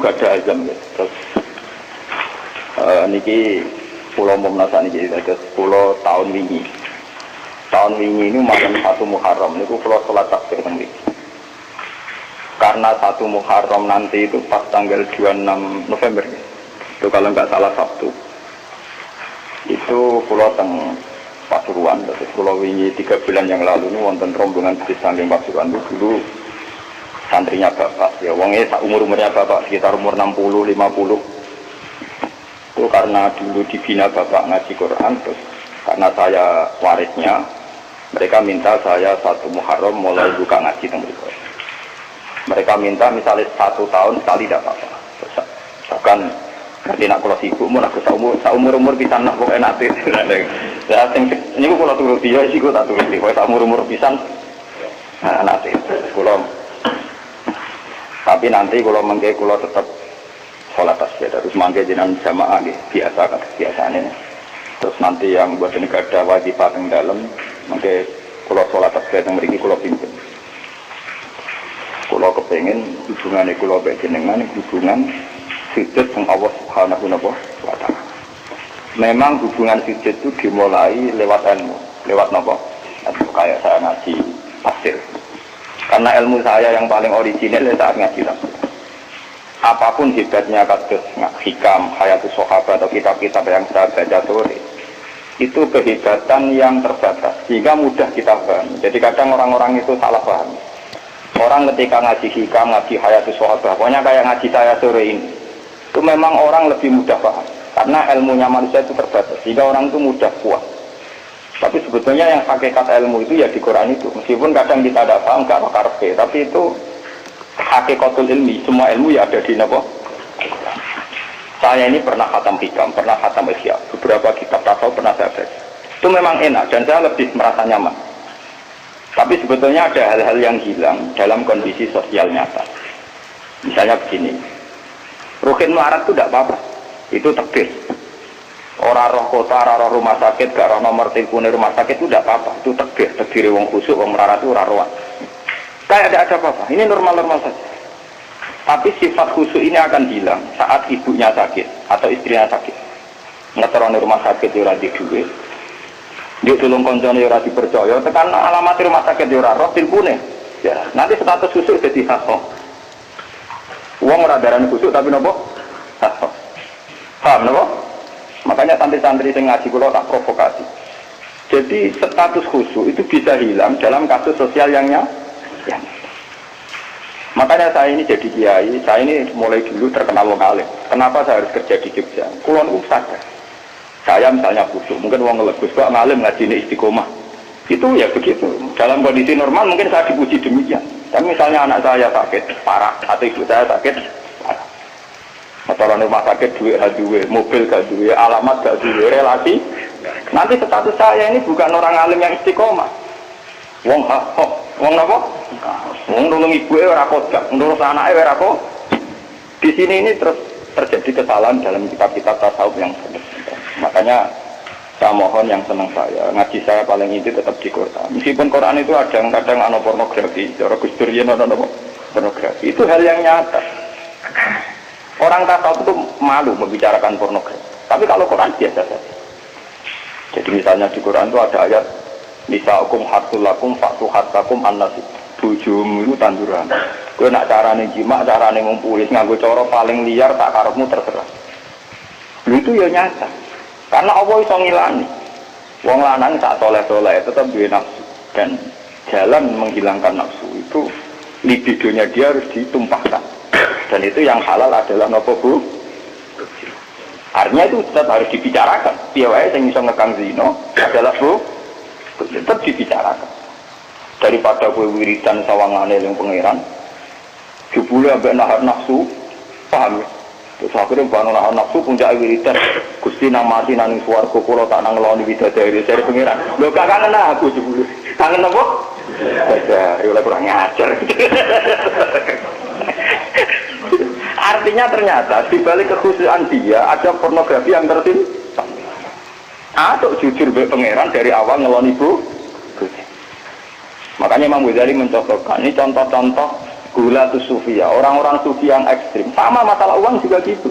gak ada azam ya. Terus niki pulau Momnasa niki terus pulau tahun wingi. Tahun wingi ini malam 1 Muharram niku pulau salat takbir teng mriki. Karena 1 Muharram nanti itu pas tanggal 26 November. Itu kalau nggak salah Sabtu. Itu pulau teng Pasuruan, terus pulau wingi 3 bulan yang lalu ini wonten rombongan di samping Pasuruan itu dulu santrinya bapak, ya wongnya umurnya bapak sekitar umur 60-50. Itu karena dulu dibina bapak ngaji Quran, terus karena saya warisnya, mereka minta saya 1 Muharram mulai buka ngaji teng mriku. Mereka minta misalnya 1 tahun sekali tidak apa-apa. Bahkan ngerti nak kalau sibuk, mau aku seumur pisan nak kok enak sih. Ya, ini aku kalau turut dia, sih aku tak turut dia. Kalau seumur pisan, enak sih. Tapi nanti kalau mengke kalau tetap sholat tasbih terus mangke jenengan jamaah biasa kan biasanya. Terus nanti yang buat negara wajib teng dalam mangke kalau sholat tasbih teng mriki kalau pimpin. Kalau kepengen hubungannya kalau baik jenengan hubungan sujud dengan Allah Subhanahu wa Ta'ala. Memang hubungan sujud itu dimulai lewat ilmu, lewat nopo. Kayak saya ngaji tafsir. Karena ilmu saya yang paling original saat ngaji tafsir. Apapun hebatnya kados hikam, hayatus sahabat atau kitab-kitab yang saya baca sore, itu kehebatan yang terbatas sehingga mudah kita paham. Jadi kadang orang-orang itu salah paham. Orang ketika ngaji hikam, ngaji hayatus sahabat, pokoknya kayak ngaji saya sore ini, itu memang orang lebih mudah paham. Karena ilmunya manusia itu terbatas, sehingga orang itu mudah puas. Tapi sebetulnya yang hakikat ilmu itu ya di Quran itu. Meskipun kadang kita tidak paham, tidak karpe, tapi itu hakikatul ilmi. Semua ilmu ya ada di Nabi. Saya ini pernah khatam hikam, pernah khatam ihya. Beberapa kitab tasawuf pernah saya baca. Itu memang enak dan saya lebih merasa nyaman. Tapi sebetulnya ada hal-hal yang hilang dalam kondisi sosial nyata. Misalnya begini, rukin melarat itu tidak apa-apa, itu takdir. Orang roh kota, orang roh rumah sakit, gak roh nomor telepon rumah sakit itu tidak apa-apa, itu takdir. Takdir wong khusuk, wong melarat itu orang roh. Kayak ada apa-apa, ini normal-normal saja. Tapi sifat khusuk ini akan hilang saat ibunya sakit atau istrinya sakit. Ngeteroni rumah sakit ora di duit. Dia tulung koncone ora dipercaya, tekan alamat rumah sakit ora roh tilpune. Ya, nanti status khusuk jadi haso. Wong ora darani khusuk tapi nopo? Haso. Paham nopo? Makanya santri-santri yang ngaji kula tak provokasi. Jadi status khusuk itu bisa hilang dalam kasus sosial yang nyata. Makanya saya ini jadi kiai, saya ini mulai dulu terkenal wong alim. Kenapa saya harus kerja di Jogja? Kulon itu sadar. Saya misalnya khusyuk, mungkin wong ngelegus kok ngalim ngaji ini istiqomah. Itu ya begitu. Dalam kondisi normal mungkin saya dipuji demikian. Tapi misalnya anak saya sakit parah atau ibu saya sakit parah. Atau rumah sakit duit gak duit, mobil gak duit, alamat gak duit, relasi. Nanti status saya ini bukan orang alim yang istiqomah. Wong hak, wong apa? Wong nulung ibu ora kodam, nurus anake ora kok. Di sini ini terus terjadi kesalahan dalam kitab-kitab tasawuf yang benar. Makanya saya mohon yang senang saya, ngaji saya paling inti tetap di Quran. Meskipun Quran itu kadang ada pornografi, cara Gus Dur yen ana pornografi. Itu hal yang nyata. Orang tasawuf itu malu membicarakan pornografi. Tapi kalau Quran biasa saja. Jadi misalnya di Quran itu ada ayat nisaukum hatulakum fatu hatakum annasib. Bojomu itu tanduran. Kowe nak carane jima, carane ngumpuli nganggo cara paling liar tak karepmu terserah. Itu ya nyata. Karena Allah iso ngilani. Wong lanang sak soleh-soleh tetap duwe nafsu dan jalan menghilangkan nafsu itu libidonya dia harus ditumpahkan. Dan itu yang halal adalah nopo bu. Artinya itu tetap harus dibicarakan. Piye wae sing iso ngekang zina adalah bu tetap dibicarakan. Daripada kowe wiridan sawangane yang pangeran jebule ambek nahan nafsu, paham ya? Terus akhirnya bangun nahan nafsu puncak wiridan Gusti nang mati nang swarga kula tak nang ngeloni bidadari dari pangeran. Lho gak kangen aku jebule. Kangen apa? Bidadari oleh kurang ngajar. Artinya ternyata di balik kekhususan dia ada pornografi yang tersimpan. Atau jujur be pangeran dari awal ngeloni bu. Makanya Imam Ghazali mencontohkan ini contoh-contoh Gula itu sufi ya, orang-orang sufi yang ekstrim. Sama masalah uang juga gitu.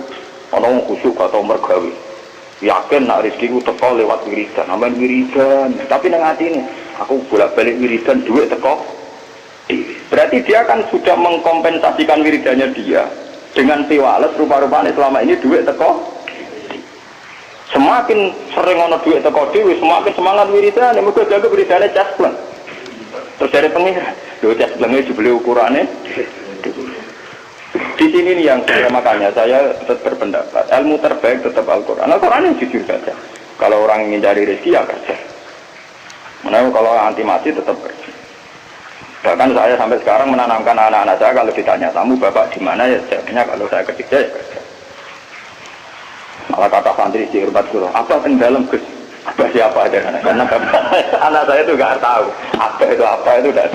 Orang khusyuk atau mergawi. Yakin nak rezeki ku teko lewat wiridan, namanya wiridan. Tapi nang hati ini, aku bolak-balik wiridan duit teko. Berarti dia kan sudah mengkompensasikan wiridannya dia dengan piwales rupa-rupanya selama ini duit teko. Semakin sering ono duit teko dhewe, semakin semangat wiridan, mergo jago wiridane caspleng. Terus dari pengiran, lho casplengnya dibeli ukurannya. Di sini nih yang makanya saya tetap berpendapat ilmu terbaik tetap Al-Quran. Al-Quran yang jujur saja. Kalau orang ingin cari rezeki ya kerja. Menurut kalau anti mati tetap kerja. Bahkan saya sampai sekarang menanamkan anak-anak saya kalau ditanya tamu bapak di mana ya jawabnya kalau saya kerja ya kerja. Malah kata santri di hormat guru, apa yang dalam Gus? Apa siapa aja karena anak saya itu nggak tahu apa itu udah.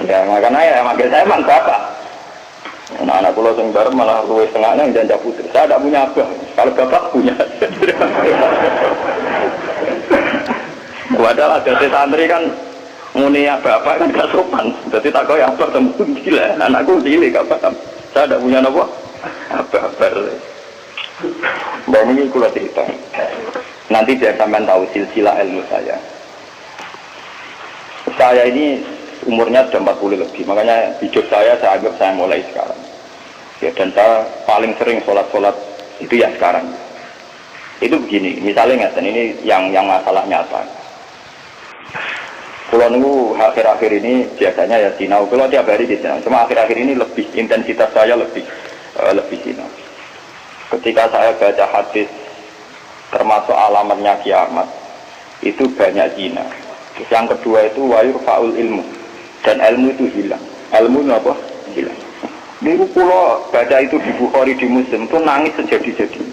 Ya makanya ya makanya saya emang bapak. Anak pulau Sengbar malah luwes tengahnya yang janja putri. Saya tidak punya abah. Kalau bapak punya. Padahal ada santri kan muni bapak kan gak sopan. Jadi tak kau yang abah temu gila. Anakku cilik gak paham. Saya tidak punya apa? Abah. Dan ini kulo cerita. Nanti biar sampean tahu silsilah ilmu saya. Saya ini umurnya sudah 40 lebih, makanya hidup saya anggap saya mulai sekarang. Ya, dan saya paling sering sholat itu ya sekarang. Itu begini, misalnya ini yang masalah nyata. Kalau nunggu akhir-akhir ini biasanya ya sinau. Kalau tiap hari di sinau, cuma akhir-akhir ini lebih intensitas saya lebih sinau. Ketika saya baca hadis termasuk alamatnya kiamat itu banyak zina. Yang kedua itu wayur faul ilmu dan ilmu itu hilang. Ilmu apa? Hilang. Niku kula baca itu di Bukhari di Muslim itu nangis sejadi-jadi.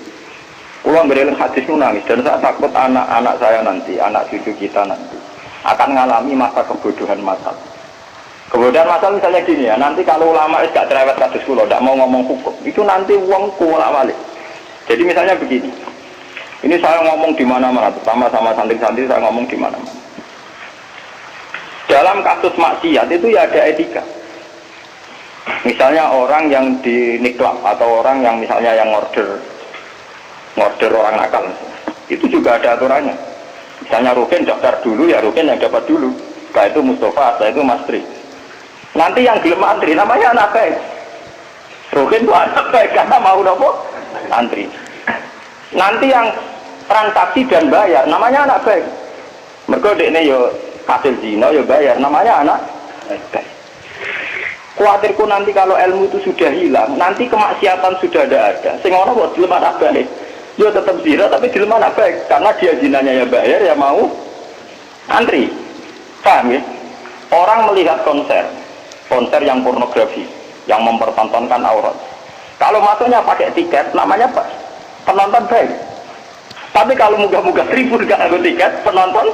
Kula ngereling hadis itu nangis dan saya takut anak-anak saya nanti, anak cucu kita nanti akan mengalami masa kebodohan masal. Kebodohan masal misalnya gini ya, nanti kalau ulama gak cerewet kados kula, ndak mau ngomong hukum, itu nanti wong bolak-balik. Jadi misalnya begini. Ini saya ngomong di mana-mana, terutama sama santri-santri saya ngomong di mana-mana. Dalam kasus maksiat itu ya ada etika. Misalnya orang yang di niklab atau orang yang misalnya yang order orang nakal, itu juga ada aturannya. Misalnya Rukin daftar dulu ya Rukin yang dapat dulu. Setelah itu Mustafa, setelah itu Mas Tri. Nanti yang gelem antri namanya anak baik. Rukin itu anak baik karena mau nopo antri. Nanti yang transaksi dan bayar namanya anak baik. Mergo dekne yo hasil zina yo bayar namanya anak baik. Kuatirku nanti kalau ilmu itu sudah hilang, nanti kemaksiatan sudah ada. Sing ono kok dilem anak baik. Yo tetap zina tapi dilem anak baik karena dia zinanya ya bayar ya mau antri. Paham ya? Orang melihat konser yang pornografi, yang mempertontonkan aurat. Kalau masuknya pakai tiket namanya apa? Penonton baik. Tapi kalau munggah-munggah 1000 gak ada tiket, penonton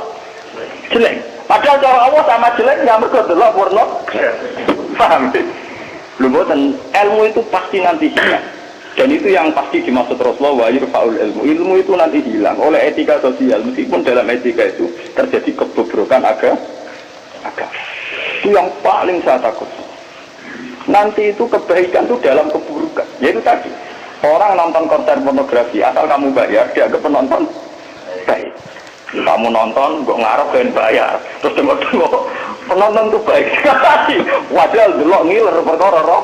jelek. Padahal cara Allah sama jelek yang mergo delok porno. Paham? Lho mboten, ilmu itu pasti nanti hilang. Dan itu yang pasti dimaksud Rasulullah wa yurfa'ul ilmu. Ilmu itu nanti hilang oleh etika sosial. Meskipun dalam etika itu terjadi kebobrokan agama. Itu yang paling saya takut. Nanti itu kebaikan itu dalam keburukan. Yaitu tadi. Orang nonton konser pornografi, asal kamu bayar, dia ke penonton baik. Kamu nonton, kok ngarep dan bayar. Terus tengok-tengok, penonton itu baik sekali. Wajar delok ngiler perkara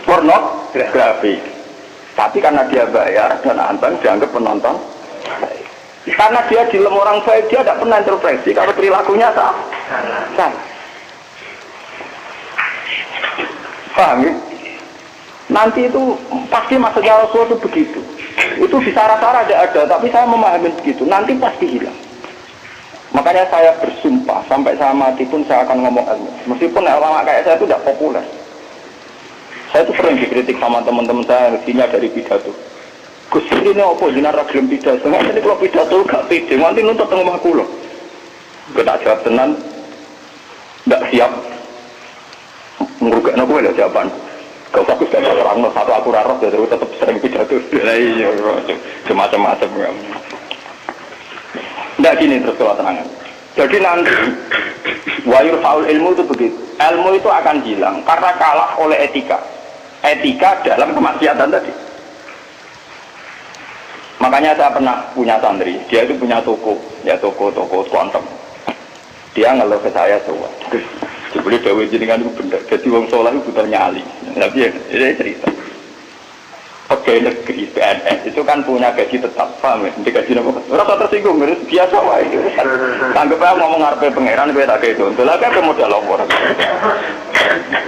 pornografi. Tapi karena dia bayar dan anteng dianggap penonton baik. Karena dia dilem orang baik, dia tidak pernah intervensi kalau perilakunya salah. Paham ya? Nanti itu pasti maksudnya Rasul itu begitu. Itu di sara-sara ada, tapi saya memahami begitu. Nanti pasti hilang. Makanya saya bersumpah sampai saya mati pun saya akan ngomong ilmu. Meskipun ulama kayak saya itu tidak populer. Saya itu sering dikritik sama teman-teman saya yang dari pidato. Gus ini apa jinar ragilem pidato? Nanti kalau pidato gak pede, nanti nuntut tengah rumah kulo. Gak jawab tenan, gak siap. Ngerugak gue lah jawaban. Gak usah gus, gak orang satu aku rarok, jadi tetap sering pidato. Iya, semacam-macam. Tidak gini terus kalau tenangan. Jadi nanti wayur faul ilmu itu begitu. ilmu itu akan hilang karena kalah oleh etika. Etika dalam kemaksiatan tadi. Makanya saya pernah punya santri, dia itu punya toko, ya toko quantum. Dia ngeluh ke saya semua. Sebelum dawe jenengan itu benar. Jadi wong soleh itu butuh nyali. Tapi ya, ini cerita. Pegawai negeri PNS itu kan punya gaji tetap, paham ya? Nanti gaji apa? Rasa tersinggung, biasa wae. Tanggap aja ngomong ngarepe pangeran kowe tak itu. Untuk lagi apa modal lapor.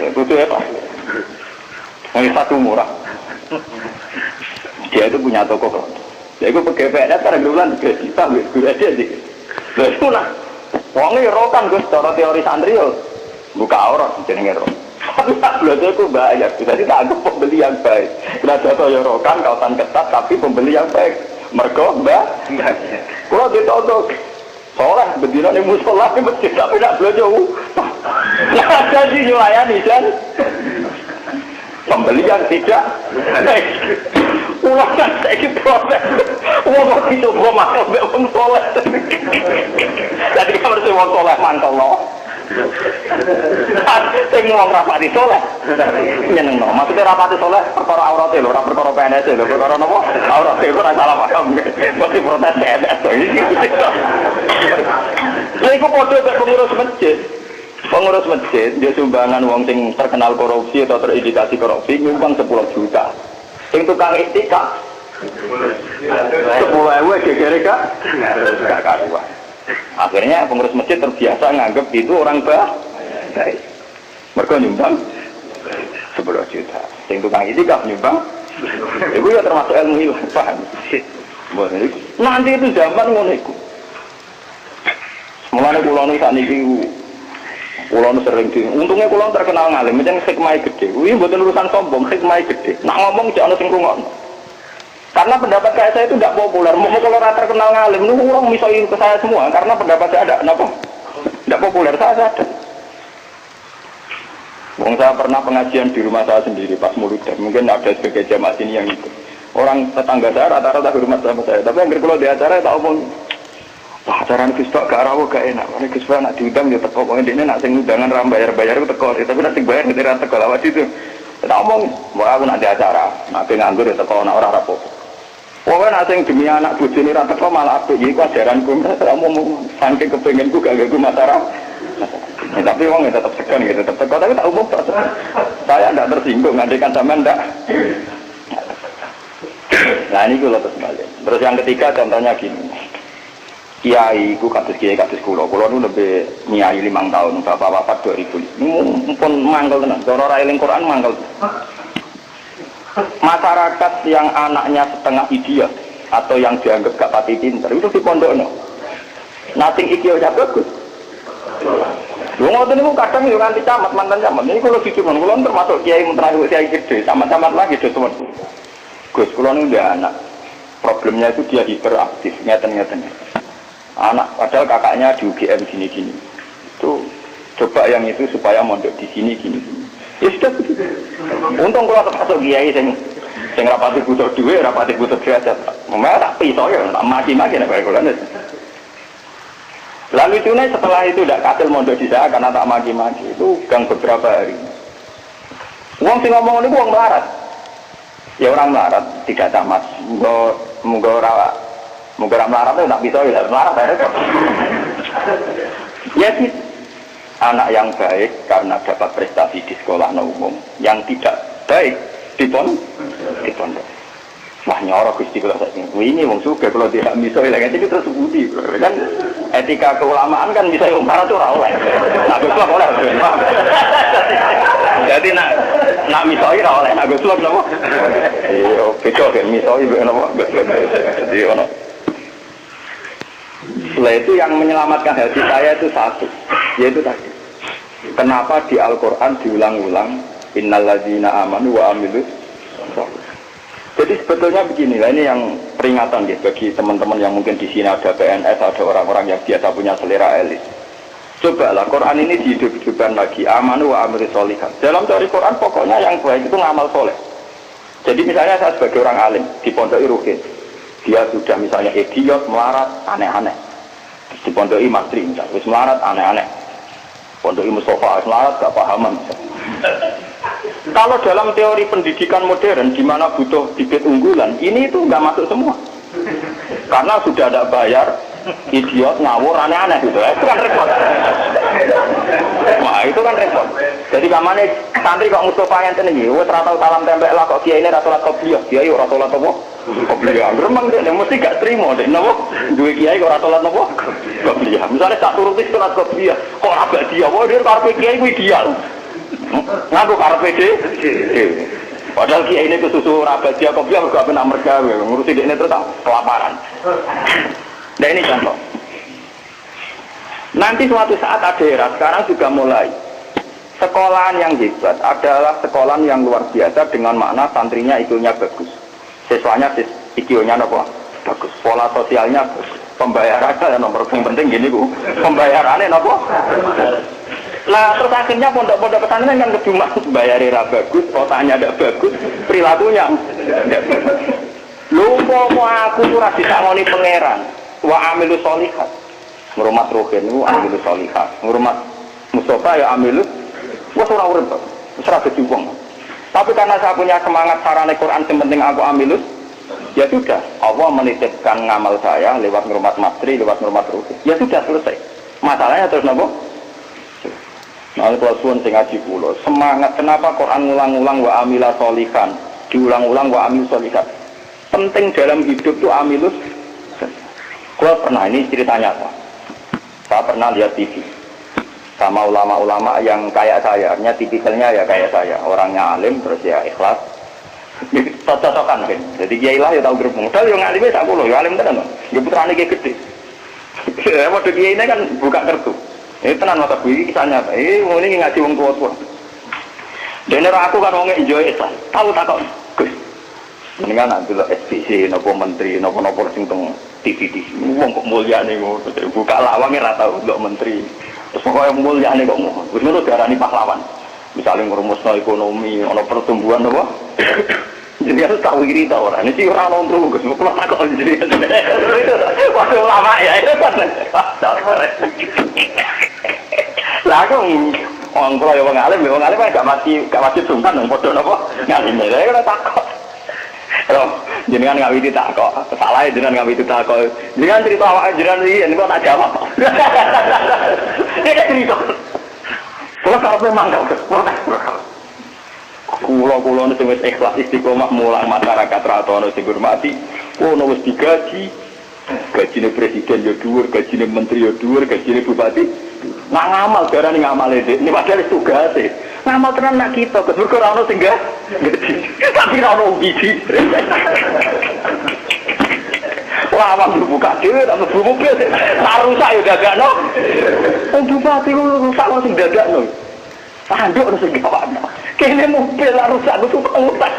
Itu ya Pak. Yang satu murah. Dia itu punya toko kok. Ya itu pegawai PNS karena bulan gaji tak gue aja sih. Lah itu lah. Wongnya rokan Gus, cara teori santri yo. Buka aurat jenenge ro. Tapi tak belajar aku bayar. Jadi tak anggap pembeli yang baik. Belajar toyo rokan kawasan ketat tapi pembeli yang baik. Mergo mbak. Kalau ditonton soleh berdina di musola di masjid tapi tak belajar. Nah ada sih nyulayani kan. Pembeli yang tidak. Ulang kan saya proses. Uang itu gua masuk mbak wong soleh. Jadi kalau si wong soleh mantel loh. Saya ngomong rapati soleh nyeneng no, maksudnya rapati soleh perkara auratnya lho, perkara PNS lho, perkara apa? Auratnya itu gak salah paham masih protes PNS jadi aku podo ke pengurus masjid dia sumbangan wong sing terkenal korupsi atau terindikasi korupsi nyumbang 10 juta yang tukang etika 10.000 gegere gak karuan. Akhirnya pengurus masjid terbiasa nganggap itu orang baik. Mereka nyumbang 10 juta. Yang tukang itikaf nyumbang, itu ya termasuk ilmu hilang, paham? Nanti itu zaman ngono iku. Mulane kula nu sakniki kula nu sering di. Untungnya kula terkenal ngalim, jeneng hikmah gede. Kuwi mboten urusan sombong, hikmah gede. Nak ngomong jek ana sing rungokno. Karena pendapat saya itu tidak populer. Mau kalau rata terkenal ngalim, lu orang misalnya ke saya semua. Karena pendapat saya ada, kenapa? Tidak populer, saya sadar. Wong saya pernah pengajian di rumah saya sendiri pas Muludan. Mungkin ada sebagai jamaah sini yang itu. Orang tetangga saya rata-rata hormat sama saya. Tapi yang kalau di acara tak omong, wah acara ini Gus Pak gak rawuh gak enak. Karena Gus Pak nak diundang dia teko. Pokoknya dia nak sing undangan ram bayar itu teko. Tapi nak sing bayar dia teko lawat itu. Tak omong, wah aku nak di acara. Nak nganggur dia teko, nak orang rapopo. Pokoknya nanti demi anak bujuni rata kok malah apik iki ajaranku saya ngomong saking kepengenku gak ganggu masyarakat. Tapi wong tetap segan gitu, tetap teko tapi tak umum tak. Saya tidak tersinggung, ngadekan sampean ndak. Nah ini kula terus balik. Terus yang ketiga contohnya gini. Kiai ku kados kiai kados kula nu lebih nyai 5 tahun, bapak wafat 2000. Mumpun mangkel tenan, cara ora eling Quran mangkel. Masyarakat yang anaknya setengah idiot atau yang dianggap gak pati pinter itu di pondokno. Nating iki ya bagus. Lu ngoten niku kadang yo nganti camat mantan camat. Ini kalau dicumon kula termasuk kiai terakhir kiai gede, camat-camat lagi do temen. Gus kula nu ndak anak. Problemnya itu dia hiperaktif, ngeten-ngeten. Anak padahal kakaknya di UGM gini-gini. Itu coba yang itu supaya mondok di sini gini. Ya sudah begitu. Untung kalau termasuk kiai sing rapati butuh duit, rapati butuh derajat. Memang tak pisau ya, tak maki-maki nek kaya kula. Lalu cune setelah itu tidak kasil mondok di saya karena tak maki-maki itu gang beberapa hari. Wong sing ngomong niku wong melarat. Ya orang melarat tidak tamat. Muga ora melarat itu tak pisau ya melarat ya. Ya sih. Anak yang baik karena dapat prestasi di sekolah umum, yang tidak baik di pondok. Wah nyorok Gusti kula saiki. Ini wong sugih kalau tidak miso lha ngene iki terus budi. Kan etika keulamaan kan bisa wong marah tuh ora oleh. Agus kok oleh. Jadi nak miso ora oleh. Agus kok napa? Iya, beda kan miso iku napa? Jadi ono. Setelah itu yang menyelamatkan hati saya itu satu, yaitu tadi. Kenapa di Al-Quran diulang-ulang innalladzina amanu wa amilus sholihat. Jadi sebetulnya beginilah, ini yang peringatan ya bagi teman-teman yang mungkin di sini ada PNS, ada orang-orang yang biasa punya selera elit. Cobalah Quran ini dihidup-hidupkan lagi, amanu wa amilus sholihat. Dalam teori Quran pokoknya yang baik itu ngamal soleh. Jadi misalnya saya sebagai orang alim di Pondok Rukin, dia sudah misalnya idiot, melarat, aneh-aneh. Di Pondok Masri misalnya, melarat, aneh-aneh. Pondok Mustafa Islam gak pahaman. Kalau dalam teori pendidikan modern di mana butuh bibit unggulan, ini itu nggak masuk semua. Karena sudah ada bayar, idiot, ngawur, aneh-aneh gitu. Itu kan repot. Wah, itu kan repot. Jadi kamane santri kok Mustafa yang tenang, wes ratau salam tempel lah kok kiai ini ratulat kopiah, kiai ratulat apa? Kopiah. Memang dia mesti gak terima deh, nopo. Dua kiai kok ratulat apa? Kopiah. Misalnya tak turuti surat kopiah, kok abad dia, wah dia karpe kiai gue ideal. Ngaku karpe dia. Padahal kiai ini kesusu rabat dia kopiah bergak benar mereka ngurusi dia ini terus kelaparan. Nah ini contoh. Nanti suatu saat ada era, sekarang juga mulai. Sekolahan yang hebat adalah sekolahan yang luar biasa dengan makna santrinya IQ-nya bagus. Siswanya IQ-nya apa? Bagus. Pola sosialnya bagus. Pembayarannya nomor yang penting gini Bu. Pembayarannya apa? Nah terus akhirnya pondok-pondok pesantren kan kedua bayarnya bagus, otaknya tidak bagus, perilakunya tidak bagus. Lupa aku tuh rasa disangoni pangeran. Wa amilu sholihat. Ngurmat rohin itu amilu sholihat. Ngurmat Mustafa ya amilu. Wah surah urip, surah berjuang. Tapi karena saya punya semangat sarane Quran yang penting aku amilus, ya sudah. Allah menitipkan ngamal saya lewat ngurmat matri, lewat ngurmat ruhi. Ya sudah selesai. Masalahnya terus nopo. Nah kalau suun sing ngaji pulau semangat kenapa Quran ngulang-ulang wa amila solihan, diulang-ulang wa amil solihat. Penting dalam hidup itu amilus. Kalau pernah ini ceritanya saya pernah lihat TV. Sama ulama-ulama yang kayak saya, artinya tipikalnya ya kayak saya, orangnya alim terus ya ikhlas, cocok-cocokan kan. Jadi kiai lah ya tahu grup modal, yang alimnya tak boleh, yang alim tenan, dia putrane kayak gede. Waktu kiai ini kan buka kartu, ini tenan mata bui kisahnya, ini ngaji wong tua-tua. Dan aku kan orangnya enjoy Islam, tahu tak kok, Gus. Ini kan nanti lo SPC, nopo menteri, nopo sing teng TV, wong kok mulia nih, buka lawangnya rata untuk menteri. Terus pokoknya mulia nih kok mau, terus darah nih pahlawan. Misalnya ngurumusno ekonomi, ono pertumbuhan apa? Jadi harus tahu iri tahu orang. Ini sih orang nongkrong, gus, mau keluar kok jadi. Waktu lama ya itu kan. Lah aku orang tua yang mengalim kan gak mati sungkan dong, bodoh apa? Ngalim ya, saya takut. Loh, jenengan nggak widi tak kok, salah ya jenengan nggak widi tak kok. Jenengan cerita awak jenengan ini kok tak jawab. Ini cerita. Kalau karpe mangkal, kulo nih semis ikhlas istiqomah mulang masyarakat rata nih dihormati. Kulo wis digaji, gajinya presiden ya dhuwur, gajinya menteri ya dhuwur, gajinya bupati. Nak ngamal darah nih ngamal ini padahal tugas sih. Ngamal tenan nak kita, kesukur orang singgah, tapi orang biji. Wah, waktu buka dia, tapi buku dia, tak rusak ya dadak no. Bupati rusak langsung dadak no. Tanduk harus gawat no. Kayaknya mobil lah rusak, aku suka ngutak.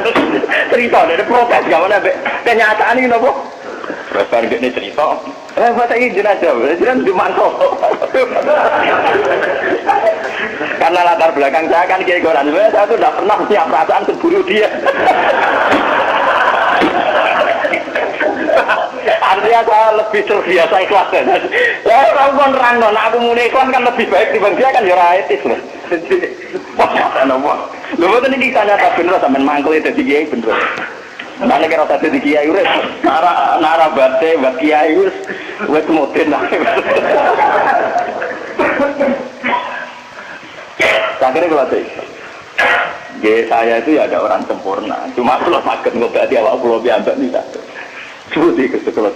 Cerita dari protes, gimana be? Kenyataan ini nopo. Besar dia cerita. Bahasa ini jenazah di mantau. Karena latar belakang saya kan kiai Quran, saya tuh tidak pernah punya perasaan cemburu dia. Artinya saya lebih terbiasa ikhlas kan. Ya orang pun rangnon, aku mulai ikhlas kan lebih baik dibanding dia kan ya etis loh. Wah, kenapa? Lu betul ini kisahnya tak bener sampean mangkel itu di kiai bener. Mana kira satu di kiai urus, nara bate buat kiai urus, buat motin lah. Akhirnya kalau saya itu ya ada orang sempurna, cuma kalau sakit ngobati awak pulau biasa nih tak. Seperti itu kalau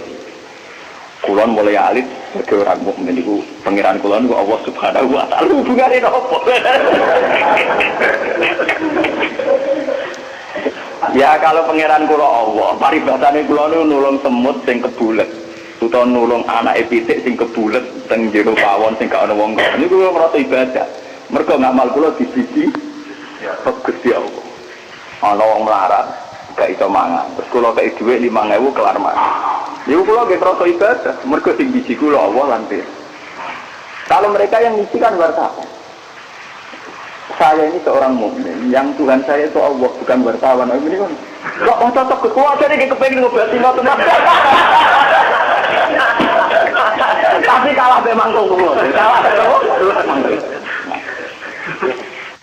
kulon mulai alit sebagai orang mukmin itu pangeran kulon itu Allah Subhanahu Wa Taala hubungannya apa? Ya kalau pangeran kula Allah, paribasane kula niku nulung semut sing kebulet, utawa nulung anake pitik sing kebulet teng jero pawon sing gak ana wong kok. Niku kula merasa ibadah. Mergo ngamal kula disiji Gusti Allah. Ana wong melarat gak iso mangan. Terus kula kei dhuwit 5.000 kelar mangan. Niku kula nggih merasa ibadah, mergo sing biji kula Allah lan Kalau mereka yang ngisi kan wartawan. Saya ini seorang mukmin, yang Tuhan saya itu Allah, bukan wartawan. Ini kan, kok mau cocok ke kuasa nih, kepengen ngobati mau teman. Tapi kalah memang kok, kalah memang.